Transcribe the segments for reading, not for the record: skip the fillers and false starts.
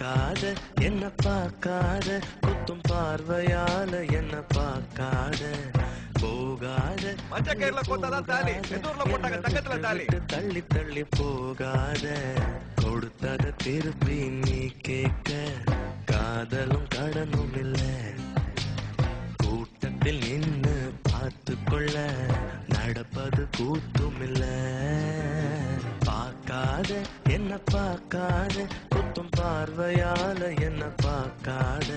பார்க்காத என்ன பார்க்காத குத்தும் பார்வையால என்ன பார்க்காத போகாத மஞ்ச கயிறுல போட்டாதான் தாலி எந்தூர்ல போட்டாங்க தங்கத்துல தாலி தள்ளி தள்ளி போகாத கொடுத்தத திருப்பி நீ கேட்க காதலும் கடனும் இல்ல கூட்டத்தில் நின்னு பார்த்து கொள்ள நடப்பது கூத்தும் இல்ல பார்க்காத என்ன பார்க்காத குத்தும் பார்வையால என்ன பார்க்காத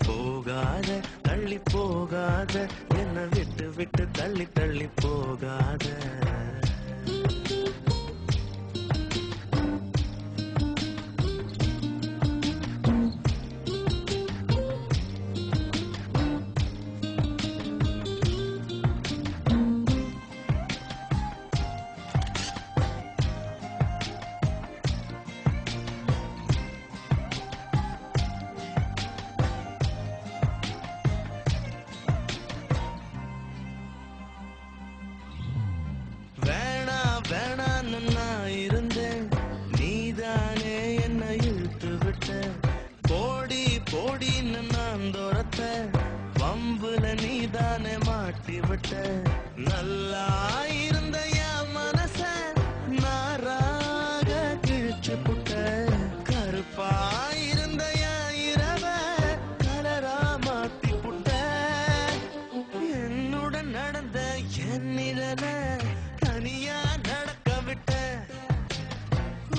போகாத தள்ளி போகாத என்ன விட்டு விட்டு தள்ளி தள்ளி போகாத வேணான்னு நான் இருந்தேன் நீதானே என்ன இழுத்து விட்ட போடி போடின்னு நான் துரத்த வம்புல நீதானே மாட்டி விட்ட நல்லா இருந்த என் மனச நாராக கிழிச்சு புட்ட கருப்பா இருந்த என் இரவ கலரா மாத்தி புட்ட என்னுடன் நடந்த என் நிழல தனியா நடக்க விட்ட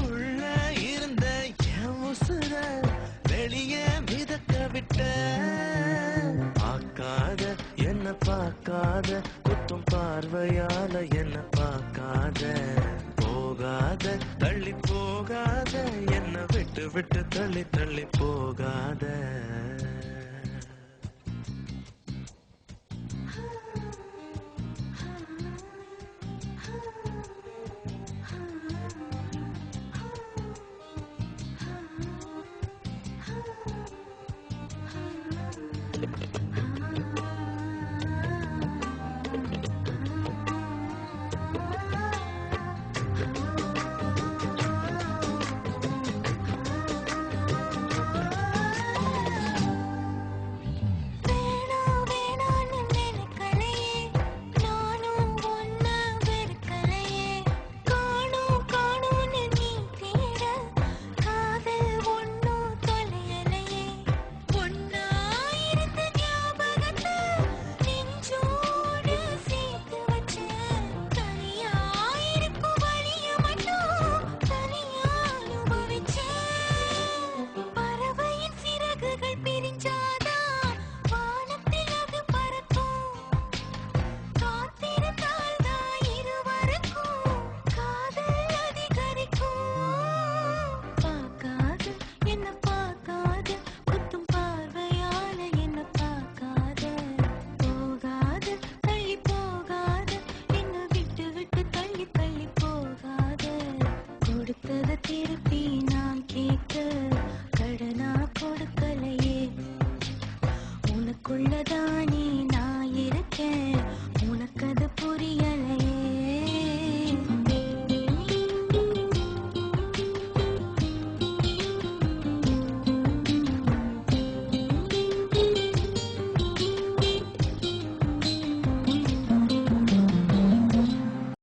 உள்ள இருந்த என் உசுர வெளியே மிதக்க விட்ட பார்க்காத என்ன பார்க்காத குத்தும் பார்வையால என்ன பார்க்காத போகாத தள்ளி போகாத என்ன விட்டு விட்டு தள்ளி தள்ளி போகாத